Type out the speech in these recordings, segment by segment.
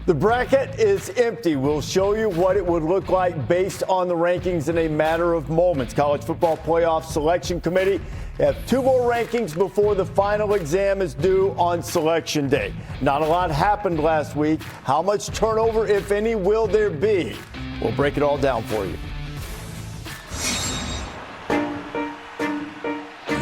The bracket is empty. We'll show you what it would look like based on the rankings in a matter of moments. College Football Playoff Selection Committee have 2 more rankings before the final exam is due on Selection Day. Not a lot happened last week. How much turnover, if any, will there be? We'll break it all down for you.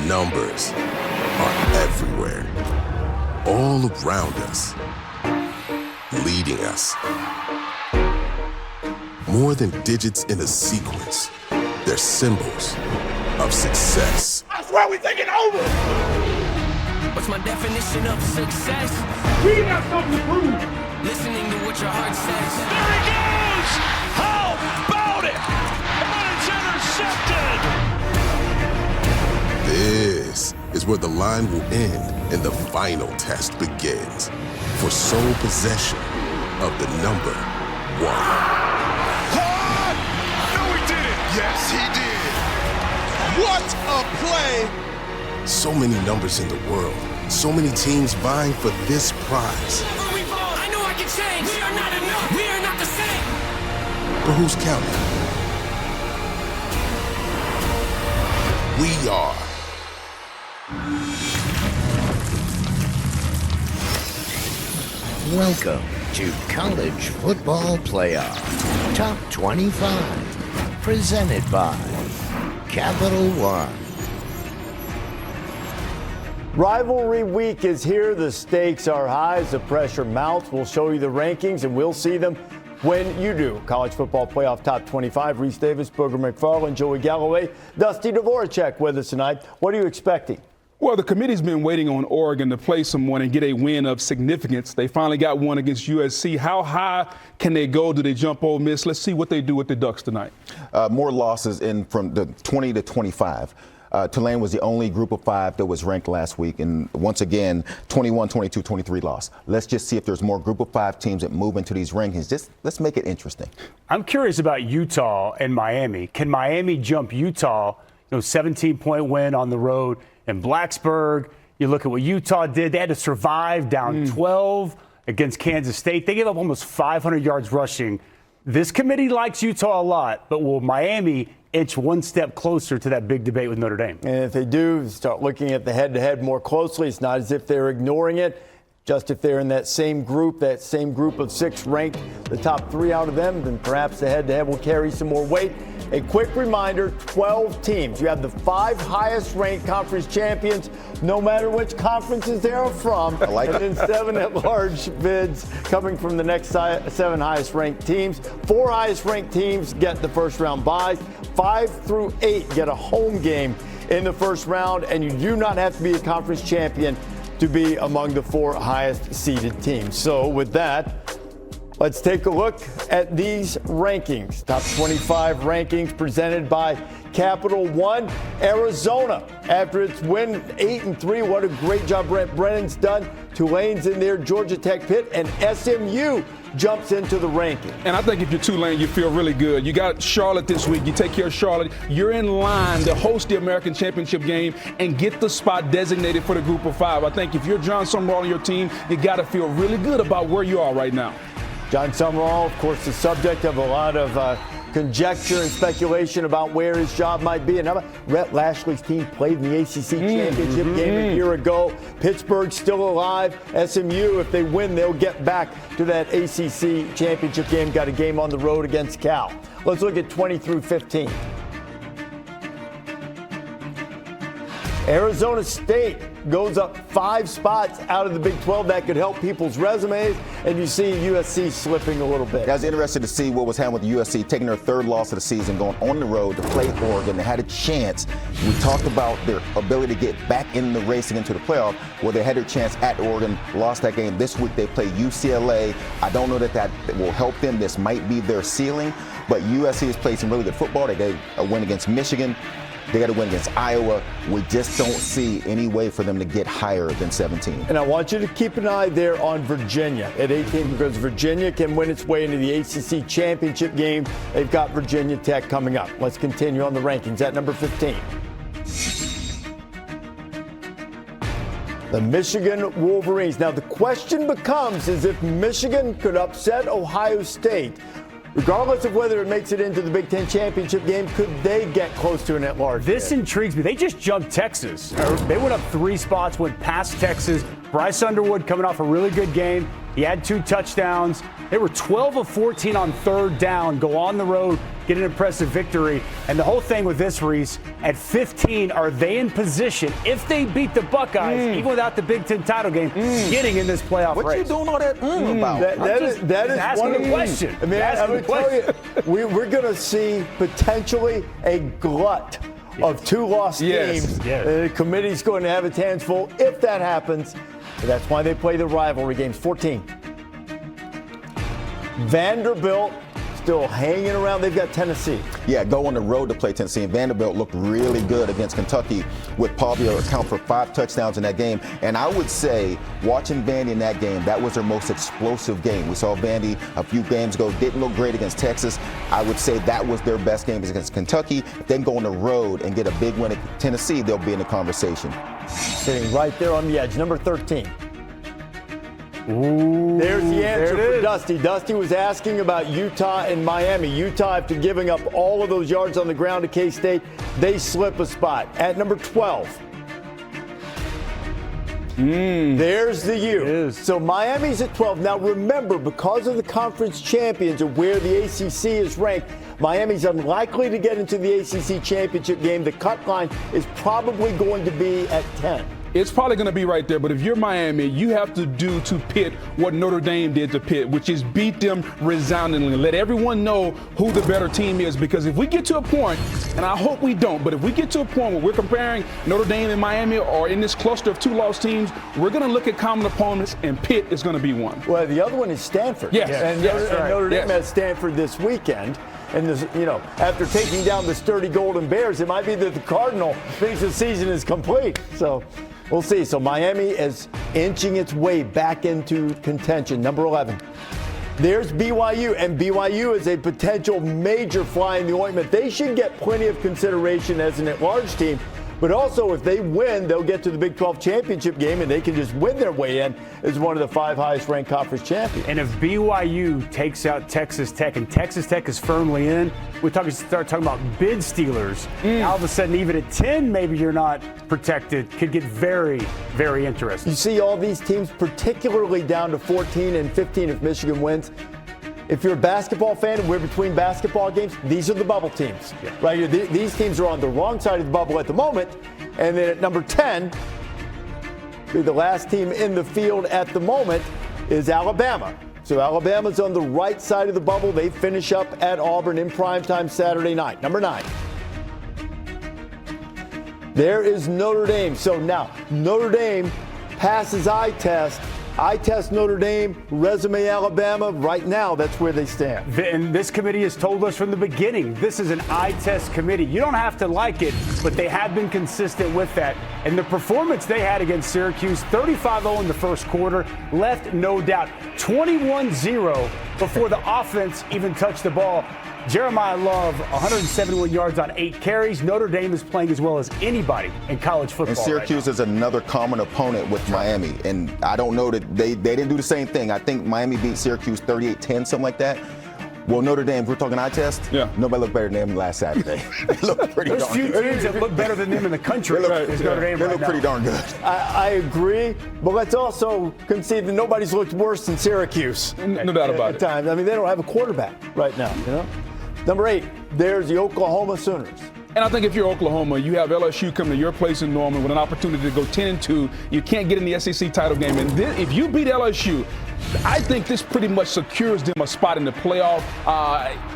Numbers are everywhere, all around us, leading us. More than digits in a sequence, they're symbols of success. I swear we taking over! What's my definition of success? We got something to prove! Listening to what your heart says. There he goes! How about it? And it's intercepted! This is where the line will end and the final test begins for sole possession of the number 1. No, he didn't! Yes, he did! What a play! So many numbers in the world, so many teams vying for this prize. I know I can change. We are not enough. We are not the same. But who's counting? We are. Welcome to College Football Playoff Top 25, presented by Capital One. Rivalry week is here. The stakes are high as the pressure mounts. We'll show you the rankings, and we'll see them when you do. College Football Playoff Top 25. Reese Davis, Booger McFarland, Joey Galloway, Dusty Dvorak with us tonight. What are you expecting? Well, the committee's been waiting on Oregon to play someone and get a win of significance. They finally got one against USC. How high can they go? Do they jump Ole Miss? Let's see what they do with the Ducks tonight. More losses in from the 20 to 25. Tulane was the only group of 5 that was ranked last week. And once again, 21, 22, 23 loss. Let's just see if there's more group of 5 teams that move into these rankings. Just let's make it interesting. I'm curious about Utah and Miami. Can Miami jump Utah? 17-point win on the road in Blacksburg. You look at what Utah did. They had to survive down 12 against Kansas State. They gave up almost 500 yards rushing. This committee likes Utah a lot, but will Miami inch one step closer to that big debate with Notre Dame? And if they do start looking at the head-to-head more closely, it's not as if they're ignoring it. Just if they're in that same group of 6 ranked, the top 3 out of them, then perhaps the head-to-head will carry some more weight. A quick reminder, 12 teams. You have the 5 highest-ranked conference champions, no matter which conferences they're from. I like and it. then 7 at-large bids coming from the next 7 highest-ranked teams. 4 highest-ranked teams get the first-round byes. 5 through 8 get a home game in the first round, and you do not have to be a conference champion to be among the 4 highest-seeded teams. So with that, let's take a look at these rankings. Top 25 rankings presented by Capital One. Arizona, after its win 8-3, what a great job Brent Brennan's done. Tulane's in there, Georgia Tech Pitt, and SMU jumps into the ranking. And I think if you're Tulane, you feel really good. You got Charlotte this week. You take care of Charlotte. You're in line to host the American Championship game and get the spot designated for the group of 5. I think if you're John Summerall on your team, you got to feel really good about where you are right now. John Summerall, of course, the subject of a lot of conjecture and speculation about where his job might be. And how about Rhett Lashley's team played in the ACC championship game a year ago. Pittsburgh's still alive. SMU, if they win, they'll get back to that ACC championship game. Got a game on the road against Cal. Let's look at 20 through 15. Arizona State goes up 5 spots out of the Big 12. That could help people's resumes. And you see USC slipping a little bit. I was interested to see what was happening with USC, taking their 3rd loss of the season, going on the road to play Oregon. They had a chance. We talked about their ability to get back in the race into the playoff. Well, they had their chance at Oregon, lost that game. This week they play UCLA. I don't know that will help them. This might be their ceiling. But USC has played some really good football. They got a win against Michigan. They got to win against Iowa. We just don't see any way for them to get higher than 17. And I want you to keep an eye there on Virginia at 18 because Virginia can win its way into the ACC championship game. They've got Virginia Tech coming up. Let's continue on the rankings at number 15. the Michigan Wolverines. Now, the question becomes is if Michigan could upset Ohio State, regardless of whether it makes it into the Big Ten championship game, could they get close to an at-large? This intrigues me. They just jumped Texas. They went up 3 spots, went past Texas. Bryce Underwood coming off a really good game. He had 2 touchdowns. They were 12 of 14 on 3rd down, go on the road, get an impressive victory. And the whole thing with this, Reese, at 15, are they in position, if they beat the Buckeyes, even without the Big Ten title game, getting in this playoff race? What you doing all that about? That is asking one of a question. I mean, I would tell you, we're going to see potentially a glut of 2 lost teams. Yes. The committee's going to have its hands full if that happens. That's why they play the rivalry games. 14. Vanderbilt still hanging around. They've got Tennessee. Yeah, go on the road to play Tennessee. And Vanderbilt looked really good against Kentucky with Pavia account for 5 touchdowns in that game. And I would say, watching Vandy in that game, that was their most explosive game. We saw Vandy a few games ago, didn't look great against Texas. I would say that was their best game against Kentucky. If they can go on the road and get a big win at Tennessee, they'll be in the conversation. Sitting right there on the edge, number 13. Ooh, there's the answer for Dusty. Dusty was asking about Utah and Miami. Utah, after giving up all of those yards on the ground to K-State, they slip a spot. At number 12, there's the U. So Miami's at 12. Now remember, because of the conference champions of where the ACC is ranked, Miami's unlikely to get into the ACC championship game. The cut line is probably going to be at 10. It's probably going to be right there, but if you're Miami, you have to do to Pitt what Notre Dame did to Pitt, which is beat them resoundingly. Let everyone know who the better team is, because if we get to a point, and I hope we don't, but if we get to a point where we're comparing Notre Dame and Miami or in this cluster of 2 lost teams, we're going to look at common opponents, and Pitt is going to be one. Well, the other one is Stanford. Yes. And Notre Dame has Stanford this weekend. And this, after taking down the sturdy Golden Bears, it might be that the Cardinal thinks the season is complete. So we'll see. So Miami is inching its way back into contention. Number 11. There's BYU, and BYU is a potential major fly in the ointment. They should get plenty of consideration as an at-large team. But also, if they win, they'll get to the Big 12 championship game, and they can just win their way in as one of the 5 highest-ranked conference champions. And if BYU takes out Texas Tech, and Texas Tech is firmly in, we start talking about bid stealers. All of a sudden, even at 10, maybe you're not protected. Could get very, very interesting. You see all these teams, particularly down to 14 and 15 if Michigan wins. If you're a basketball fan and we're between basketball games, these are the bubble teams. Yeah. Right here. These teams are on the wrong side of the bubble at the moment. And then at number 10, the last team in the field at the moment is Alabama. So Alabama's on the right side of the bubble. They finish up at Auburn in primetime Saturday night. Number 9. There is Notre Dame. So now Notre Dame passes eye test. Eye test Notre Dame, resume Alabama. Right now, that's where they stand. And this committee has told us from the beginning, this is an eye test committee. You don't have to like it, but they have been consistent with that. And the performance they had against Syracuse, 35-0 in the first quarter, left no doubt. 21-0 before the offense even touched the ball. Jeremiah Love, 171 yards on 8 carries. Notre Dame is playing as well as anybody in college football. And Syracuse is another common opponent with Miami. And I don't know that they didn't do the same thing. I think Miami beat Syracuse 38-10, something like that. Well, Notre Dame, if we're talking eye test, nobody looked better than them last Saturday. They look pretty darn good. There's few teams that look better than them in the country. They look pretty darn good. I agree, but let's also concede that nobody's looked worse than Syracuse. No doubt about it. Times. I mean, they don't have a quarterback right now, Number 8, there's the Oklahoma Sooners. And I think if you're Oklahoma, you have LSU coming to your place in Norman with an opportunity to go 10-2. You can't get in the SEC title game. And if you beat LSU, I think this pretty much secures them a spot in the playoff.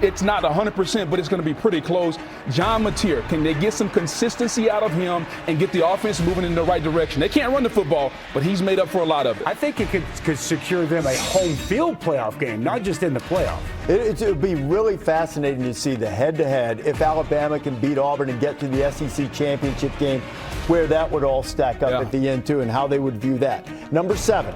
It's not 100%, but it's going to be pretty close. John Mateer, can they get some consistency out of him and get the offense moving in the right direction? They can't run the football, but he's made up for a lot of it. I think it could secure them a home field playoff game, not just in the playoff. It would be really fascinating to see the head-to-head if Alabama can beat Auburn and get to the SEC championship game, where that would all stack up at the end, too, and how they would view that. Number 7.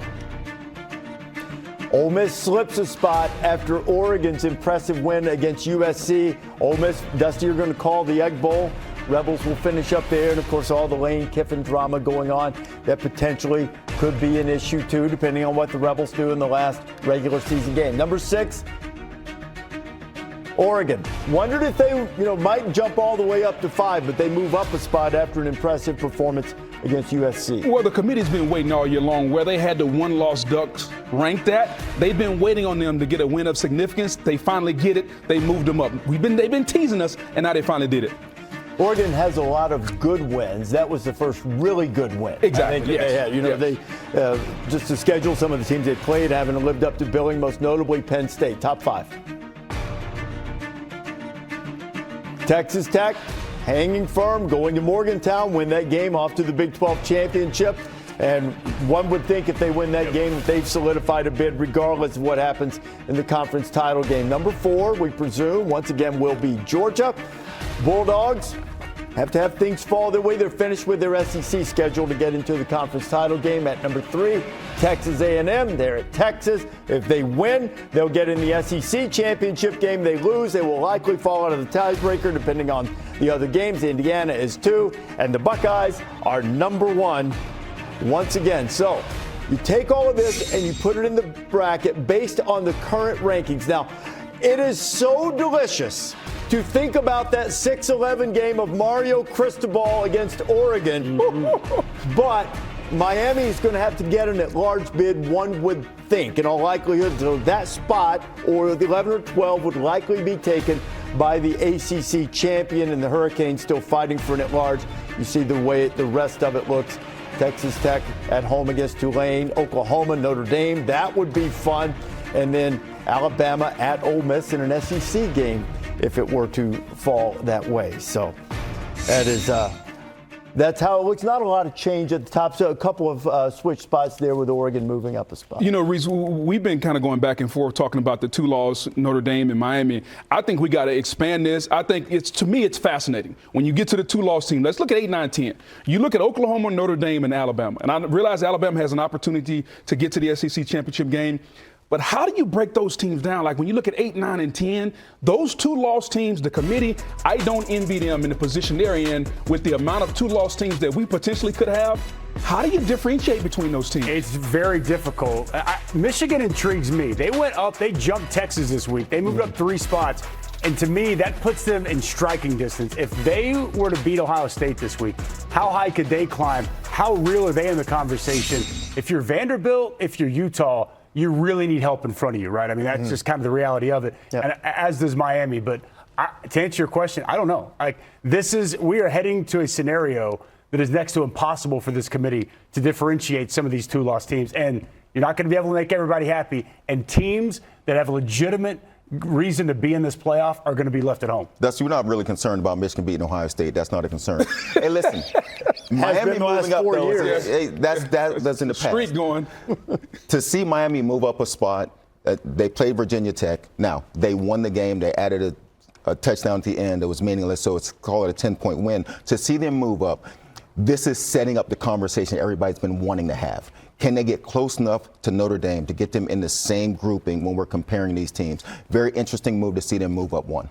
Ole Miss slips a spot after Oregon's impressive win against USC. Ole Miss, Dusty, you're going to call the Egg Bowl Rebels will finish up there, and of course all the Lane Kiffin drama going on that potentially could be an issue too, depending on what the Rebels do in the last regular season game. Number 6, Oregon. Wondered if they, might jump all the way up to 5, but they move up a spot after an impressive performance against USC. Well, the committee's been waiting all year long. Where they had the one-loss Ducks ranked at, they've been waiting on them to get a win of significance. They finally get it. They moved them up. They've been teasing us, and now they finally did it. Oregon has a lot of good wins. That was the first really good win. Exactly. I think they had. They just to schedule some of the teams they played, haven't lived up to billing. Most notably, Penn State, top 5. Texas Tech, hanging firm, going to Morgantown, win that game, off to the Big 12 championship. And one would think if they win that game that they've solidified a bid regardless of what happens in the conference title game. Number 4, we presume, once again, will be Georgia. Bulldogs have to have things fall their way. They're finished with their SEC schedule to get into the conference title game. At number 3, Texas A&M. They're at Texas. If they win, they'll get in the SEC championship game. They lose, they will likely fall out of the tiebreaker depending on the other games. Indiana is 2, and the Buckeyes are number 1 once again. So you take all of this and you put it in the bracket based on the current rankings. Now, it is so delicious to think about that 6-11 game of Mario Cristobal against Oregon, but Miami is going to have to get an at-large bid, one would think. In all likelihood, so that spot, or the 11 or 12, would likely be taken by the ACC champion, and the Hurricanes still fighting for an at-large. You see the way the rest of it looks. Texas Tech at home against Tulane, Oklahoma, Notre Dame. That would be fun. And then Alabama at Ole Miss in an SEC game if it were to fall that way. So that is that's how it looks. Not a lot of change at the top. So a couple of switch spots there with Oregon moving up a spot. Reese, we've been kind of going back and forth talking about the 2 losses, Notre Dame and Miami. I think we got to expand this. I think to me, it's fascinating. When you get to the 2-loss team, let's look at 8, 9, 10. You look at Oklahoma, Notre Dame, and Alabama. And I realize Alabama has an opportunity to get to the SEC championship game. But how do you break those teams down? Like when you look at 8, 9, and 10, those 2-loss teams, the committee, I don't envy them in the position they're in with the amount of 2-loss teams that we potentially could have. How do you differentiate between those teams? It's very difficult. Michigan intrigues me. They went up, they jumped Texas this week. They moved up 3 spots. And to me, that puts them in striking distance. If they were to beat Ohio State this week, how high could they climb? How real are they in the conversation? If you're Vanderbilt, if you're Utah, you really need help in front of you, right? I mean, that's just kind of the reality of it, and as does Miami. But to answer your question, I don't know. We are heading to a scenario that is next to impossible for this committee to differentiate some of these 2-loss teams. And you're not going to be able to make everybody happy. And teams that have a legitimate reason to be in this playoff are going to be left at home. You're not really concerned about Michigan beating Ohio State. That's not a concern. Hey, listen, Miami moving up, though, that's in the past. Street going. To see Miami move up a spot, they played Virginia Tech. Now, they won the game. They added a touchdown at the end that was meaningless, so it's called it a 10-point win. To see them move up, this is setting up the conversation everybody's been wanting to have. Can they get close enough to Notre Dame to get them in the same grouping when we're comparing these teams? Very interesting move to see them move up 1.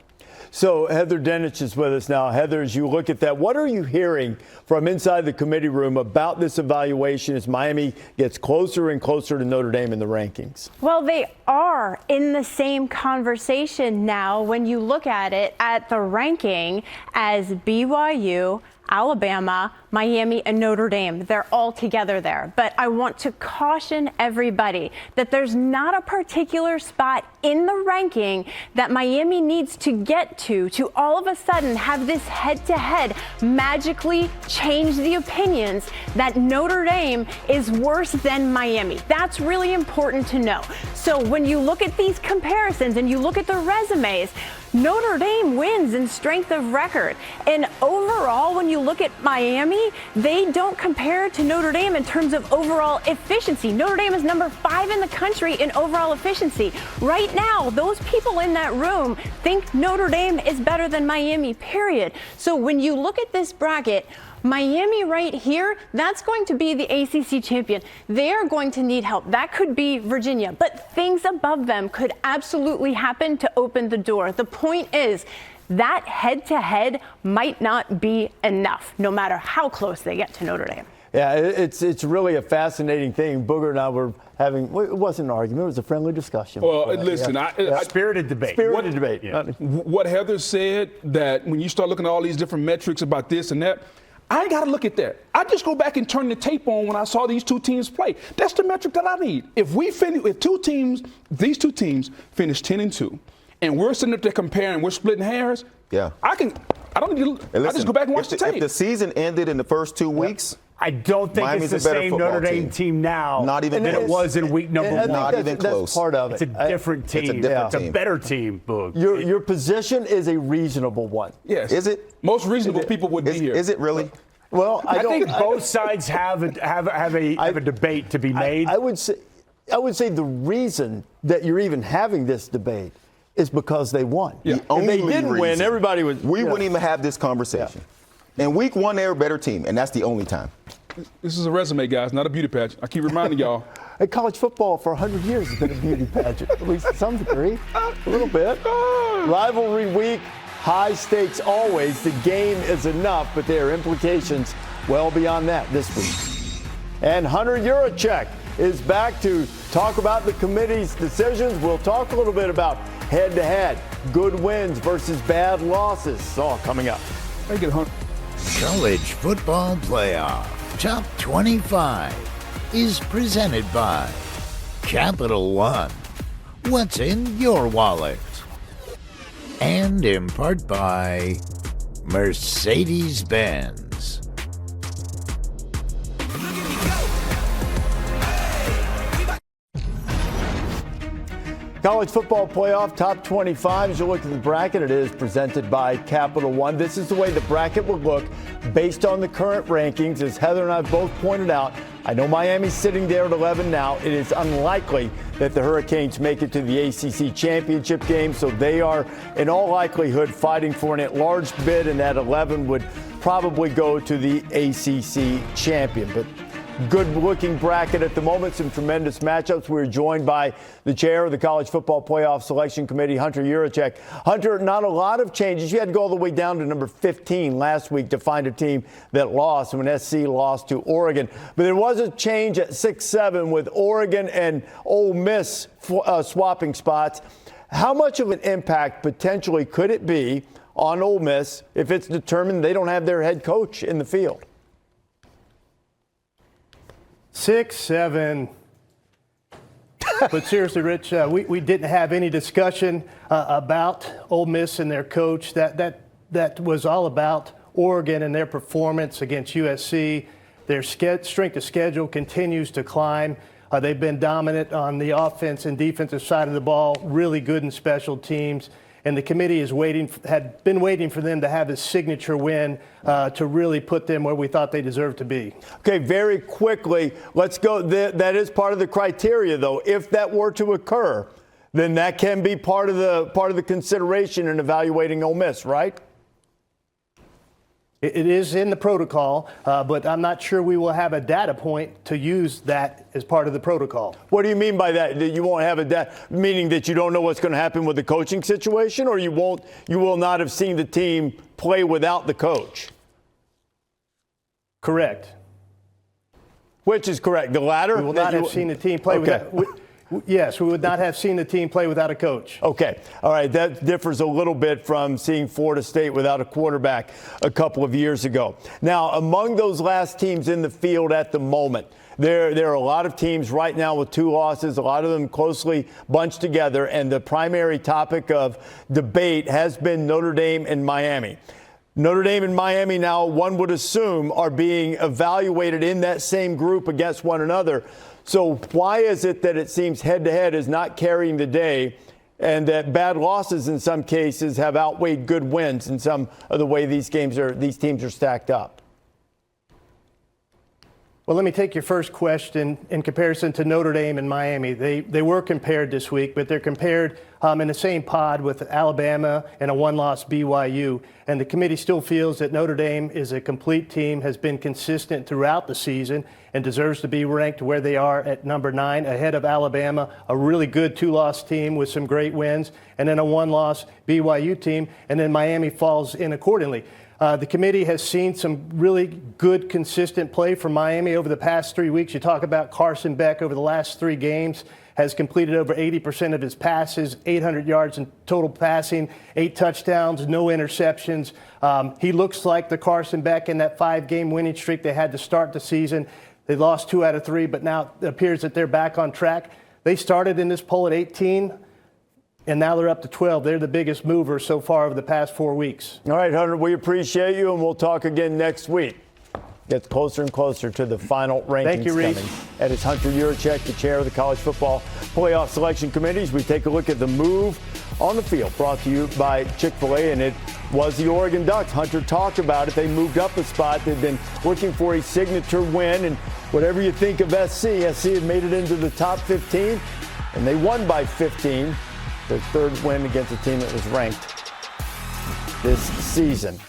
So Heather Dinich is with us now. Heather, as you look at that, what are you hearing from inside the committee room about this evaluation as Miami gets closer and closer to Notre Dame in the rankings? Well, they are in the same conversation now when you look at it at the ranking as BYU, Alabama, Miami, and Notre Dame. They're all together there. But I want to caution everybody that there's not a particular spot in the ranking that Miami needs to get to all of a sudden have this head-to-head magically change the opinions that Notre Dame is worse than Miami. That's really important to know. So when you look at these comparisons and you look at the resumes, Notre Dame wins in strength of record. And overall, when you look at Miami, they don't compare to Notre Dame in terms of overall efficiency. Notre Dame is number 5 in the country in overall efficiency. Right now, those people in that room think Notre Dame is better than Miami, period. So when you look at this bracket, Miami right here, that's going to be the ACC champion. They are going to need help. That could be Virginia, but things above them could absolutely happen to open the door. The point is, that head-to-head might not be enough, no matter how close they get to Notre Dame. Yeah, it's really a fascinating thing. Booger and I were having, it wasn't an argument, it was a friendly discussion. Well, listen, spirited debate. Spirited debate. Yeah. What Heather said, that when you start looking at all these different metrics about this and that, I ain't got to look at that. I just go back and turn the tape on when I saw these two teams play. That's the metric that I need. If these two teams finish 10-2, and we're sitting up there comparing, we're splitting hairs. Yeah. I don't need to. I just go back and watch the tape. If the season ended in the first 2 weeks, I don't think Miami's it's the a better same Notre football Dame team now Not even than it was in week number one. Not even close. That's part of it. It's a different team. It's a different It's team. a better team, Boog. Your position is a reasonable one. Yes. Is it? Most reasonable people would be here. Is it really? Well, I think both sides have a debate to be made. I would say the reason that you're even having this debate is because they won. Yeah. If they didn't win, everybody would. We wouldn't even have this conversation. In week one, they were a better team, and that's the only time. This is a resume, guys, not a beauty patch. I keep reminding y'all. Hey, college football for 100 years has been a beauty pageant, at least to some degree, a little bit. Rivalry week, high stakes always. The game is enough, but there are implications well beyond that this week. And Hunter Yurachek is back to talk about the committee's decisions. We'll talk a little bit about head-to-head, good wins versus bad losses. It's all coming up. Thank you, Hunter. College Football Playoff Top 25 is presented by Capital One. What's in your wallet? And in part by Mercedes-Benz. College Football Playoff Top 25. As you look at the bracket, it is presented by Capital One. This is the way the bracket would look based on the current rankings. As Heather and I both pointed out, I know Miami's sitting there at 11 now. It is unlikely that the Hurricanes make it to the ACC championship game, so they are in all likelihood fighting for an at-large bid, and that 11 would probably go to the ACC champion. But good-looking bracket at the moment, some tremendous matchups. We're joined by the chair of the College Football Playoff Selection Committee, Hunter Yurachek. Hunter, not a lot of changes. You had to go all the way down to number 15 last week to find a team that lost when SC lost to Oregon. But there was a change at 6-7 with Oregon and Ole Miss swapping spots. How much of an impact potentially could it be on Ole Miss if it's determined they don't have their head coach in the field? 6-7. But seriously, Rich, we didn't have any discussion about Ole Miss and their coach. That was all about Oregon and their performance against USC. Their strength of schedule continues to climb. They've been dominant on the offense and defensive side of the ball, really good in special teams. And the committee had been waiting for them to have a signature win to really put them where we thought they deserved to be. Okay, very quickly, let's go. That is part of the criteria, though. If that were to occur, then that can be part of the consideration in evaluating Ole Miss, right? It is in the protocol, but I'm not sure we will have a data point to use that as part of the protocol. What do you mean by that? That you won't have a data, meaning that you don't know what's going to happen with the coaching situation, or you will not have seen the team play without the coach? Correct. Which is correct? The latter? We will not have seen the team play without. Yes, we would not have seen the team play without a coach. Okay. All right. That differs a little bit from seeing Florida State without a quarterback a couple of years ago. Now, among those last teams in the field at the moment, there are a lot of teams right now with 2 losses, a lot of them closely bunched together, and the primary topic of debate has been Notre Dame and Miami. Notre Dame and Miami now, one would assume, are being evaluated in that same group against one another. So why is it that it seems head-to-head is not carrying the day, and that bad losses in some cases have outweighed good wins in some of the way these teams are stacked up? Well, let me take your first question in comparison to Notre Dame and Miami. They were compared this week, but they're compared in the same pod with Alabama and a one-loss BYU. And the committee still feels that Notre Dame is a complete team, has been consistent throughout the season, and deserves to be ranked where they are at number 9, ahead of Alabama, a really good 2-loss team with some great wins, and then a 1-loss BYU team, and then Miami falls in accordingly. The committee has seen some really good, consistent play from Miami over the past 3 weeks. You talk about Carson Beck over the last 3 games, has completed over 80% of his passes, 800 yards in total passing, 8 touchdowns, no interceptions. He looks like the Carson Beck in that 5-game winning streak they had to start the season. They lost 2 out of 3, but now it appears that they're back on track. They started in this poll at 18. And now they're up to 12. They're the biggest mover so far over the past 4 weeks. All right, Hunter, we appreciate you, and we'll talk again next week. Gets closer and closer to the final rankings. Thank you, Reese. Coming. That is Hunter Yurachek, the chair of the College Football Playoff Selection Committees. We take a look at the move on the field, brought to you by Chick-fil-A, and it was the Oregon Ducks. Hunter talked about it. They moved up a spot. They've been looking for a signature win, and whatever you think of SC had made it into the top 15, and they won by 15. Their 3rd win against a team that was ranked this season.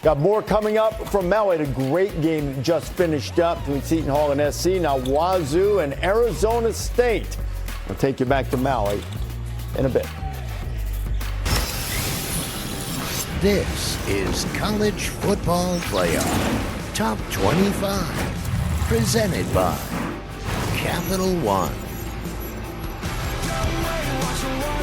Got more coming up from Maui. A great game that just finished up between Seton Hall and SC. Now Wazoo and Arizona State. We'll take you back to Maui in a bit. This is College Football Playoff Top 25, presented by Capital One. Watch